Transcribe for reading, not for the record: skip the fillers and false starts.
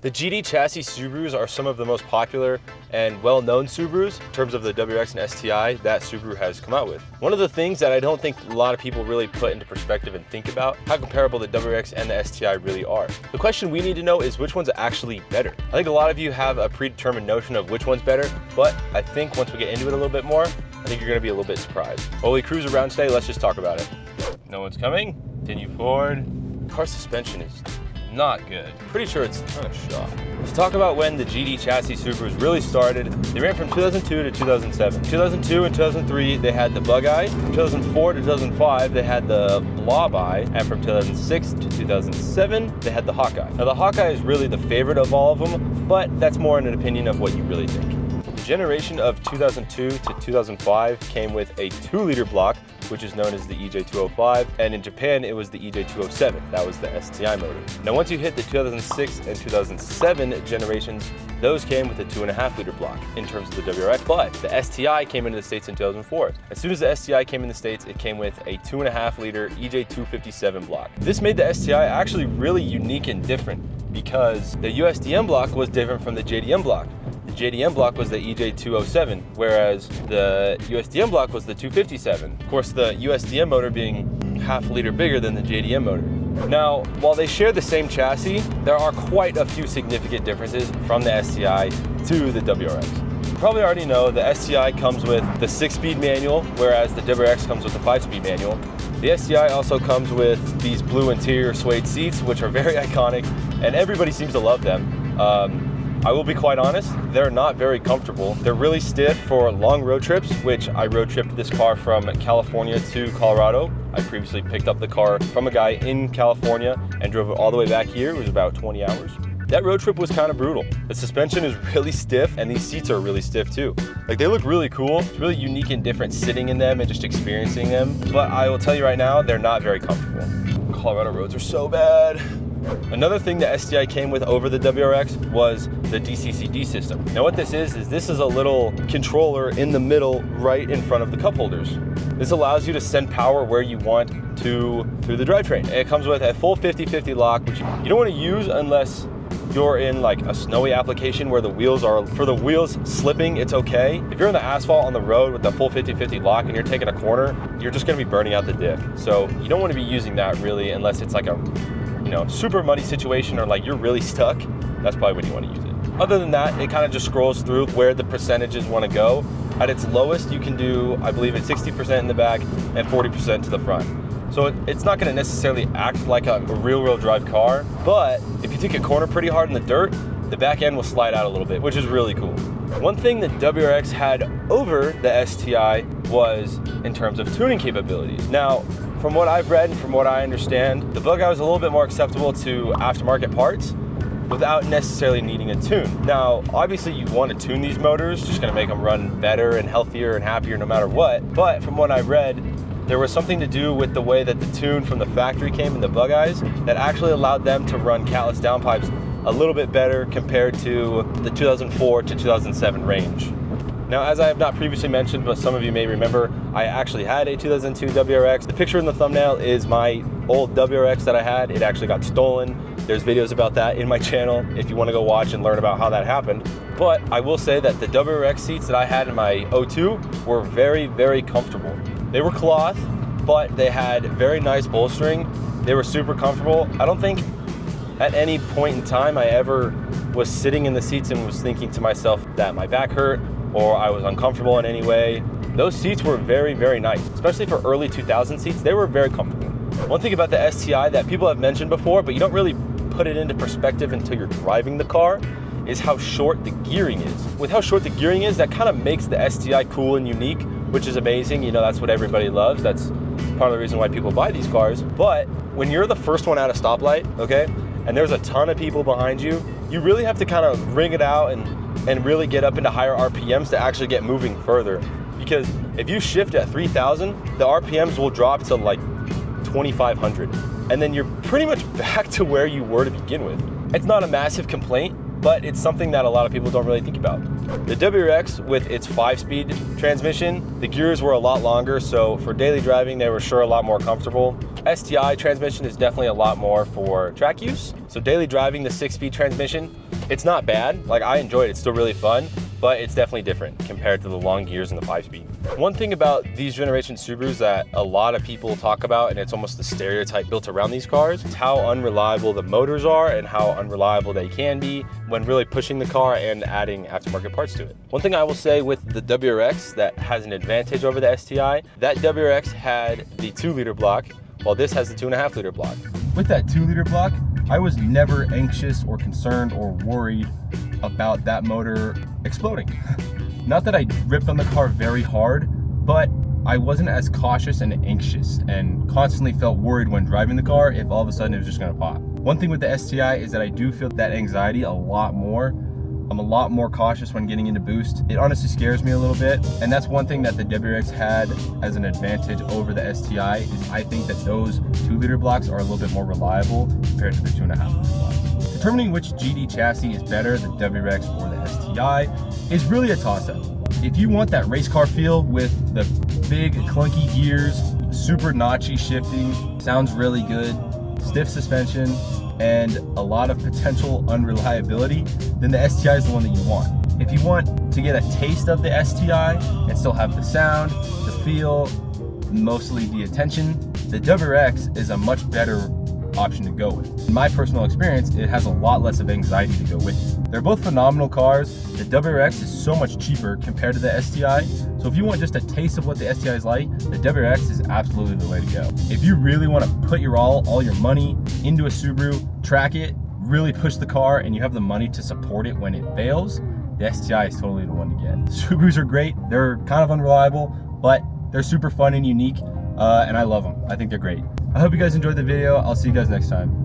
The GD chassis Subarus are some of the most popular and well-known Subarus in terms of the WRX and STI that Subaru has come out with. One of the things that I don't think a lot of people really put into perspective and think about how comparable the WRX and the STI really are. The question we need to know is which one's actually better. I think a lot of you have a predetermined notion of which one's better, but I think once we get into it a little bit more, I think you're gonna be a little bit surprised. While we cruise around today, let's just talk about it. No one's coming, continue forward. Car suspension is not good. Pretty sure it's kind of shot. Let's talk about when the GD chassis Subarus really started. They ran from 2002 to 2007. 2002 and 2003, they had the bug eye. From 2004 to 2005, they had the blob eye. And from 2006 to 2007, they had the Hawkeye. Now the Hawkeye is really the favorite of all of them, but that's more in an opinion of what you really think. The generation of 2002 to 2005 came with a 2-liter block, which is known as the EJ205, and in Japan it was the EJ207. That was the STI motor. Now once you hit the 2006 and 2007 generations, those came with a 2.5-liter block in terms of the WRX, but the STI came into the States in 2004. As soon as the STI came in the States, it came with a 2.5-liter EJ257 block. This made the STI actually really unique and different because the USDM block was different from the JDM block. The JDM block was the EJ207, whereas the USDM block was the 257. Of course, the USDM motor being half a liter bigger than the JDM motor. Now, while they share the same chassis, there are quite a few significant differences from the STI to the WRX. You probably already know the STI comes with the 6-speed manual, whereas the WRX comes with the 5-speed manual. The STI also comes with these blue interior suede seats, which are very iconic, and everybody seems to love them. I will be quite honest, they're not very comfortable. They're really stiff for long road trips, which I road tripped this car from California to Colorado. I previously picked up the car from a guy in California and drove it all the way back here. It was about 20 hours. That road trip was kind of brutal. The suspension is really stiff and these seats are really stiff too. Like, they look really cool. It's really unique and different sitting in them and just experiencing them. But I will tell you right now, they're not very comfortable. Colorado roads are so bad. Another thing that STI came with over the WRX was the DCCD system. Now what this is a little controller in the middle right in front of the cup holders. This allows you to send power where you want to through the drivetrain. It comes with a full 50-50 lock, which you don't want to use unless you're in like a snowy application where the wheels are, for the wheels slipping, it's okay. If you're on the asphalt on the road with the full 50-50 lock and you're taking a corner, you're just gonna be burning out the diff. So you don't want to be using that really unless it's like a super muddy situation or like you're really stuck. That's probably when you want to use it. Other than that, it kind of just scrolls through where the percentages want to go. At its lowest, you can do, I believe it's 60% in the back and 40% to the front. So it's not going to necessarily act like a real drive car, but if you take a corner pretty hard in the dirt, the back end will slide out a little bit, which is really cool. One thing that WRX had over the STI was in terms of tuning capabilities. Now, from what I've read and from what I understand, the bug eye was a little bit more acceptable to aftermarket parts without necessarily needing a tune. Now, obviously you want to tune these motors, just gonna make them run better and healthier and happier no matter what. But from what I read, there was something to do with the way that the tune from the factory came in the bug eyes that actually allowed them to run catless downpipes a little bit better compared to the 2004 to 2007 range. Now, as I have not previously mentioned, but some of you may remember, I actually had a 2002 WRX. The picture in the thumbnail is my old WRX that I had. It actually got stolen. There's videos about that in my channel if you want to go watch and learn about how that happened. But I will say that the WRX seats that I had in my 02 were very comfortable. They were cloth, but they had very nice bolstering. They were super comfortable. I don't think at any point in time I ever was sitting in the seats and was thinking to myself that my back hurt or I was uncomfortable in any way. Those seats were very nice, especially for early 2000 seats. They were very comfortable. One thing about the STI that people have mentioned before, but you don't really put it into perspective until you're driving the car, is how short the gearing is. With how short the gearing is, that kind of makes the STI cool and unique, which is amazing. You know, that's what everybody loves. That's part of the reason why people buy these cars. But when you're the first one at a stoplight, okay, and there's a ton of people behind you, you really have to kind of ring it out and really get up into higher RPMs to actually get moving further. Because if you shift at 3,000, the RPMs will drop to like 2,500. And then you're pretty much back to where you were to begin with. It's not a massive complaint, but it's something that a lot of people don't really think about. The WRX, with its 5-speed transmission, the gears were a lot longer, so for daily driving, they were sure a lot more comfortable. STI transmission is definitely a lot more for track use. So daily driving, the 6-speed transmission It's not bad, like I enjoyed it, it's still really fun, but it's definitely different compared to the long gears and the 5-speed. One thing about these generation Subarus that a lot of people talk about, and it's almost the stereotype built around these cars, is how unreliable the motors are and how unreliable they can be when really pushing the car and adding aftermarket parts to it. One thing I will say with the WRX that has an advantage over the STI, that WRX had the 2-liter block, while this has the 2.5-liter block. With that 2-liter block, I was never anxious or concerned or worried about that motor exploding. Not that I ripped on the car very hard, but I wasn't as cautious and anxious and constantly felt worried when driving the car if all of a sudden it was just gonna pop. One thing with the STI is that I do feel that anxiety a lot more. I'm a lot more cautious when getting into boost. It honestly scares me a little bit. And that's one thing that the WRX had as an advantage over the STI is I think that those 2-liter blocks are a little bit more reliable compared to the 2.5-liter blocks. Determining which GD chassis is better, the WRX or the STI, is really a toss-up. If you want that race car feel with the big clunky gears, super notchy shifting, sounds really good, stiff suspension, and a lot of potential unreliability, then the STI is the one that you want. If you want to get a taste of the STI and still have the sound, the feel, mostly the attention, the WRX is a much better option to go with. In my personal experience, it has a lot less of anxiety to go with it. They're both phenomenal cars. The WRX is so much cheaper compared to the STI. So if you want just a taste of what the STI is like, the WRX is absolutely the way to go. If you really want to put your all your money into a Subaru, track it, really push the car, and you have the money to support it when it fails, the STI is totally the one to get. Subarus are great. They're kind of unreliable, but they're super fun and unique, and I love them. I think they're great. I hope you guys enjoyed the video. I'll see you guys next time.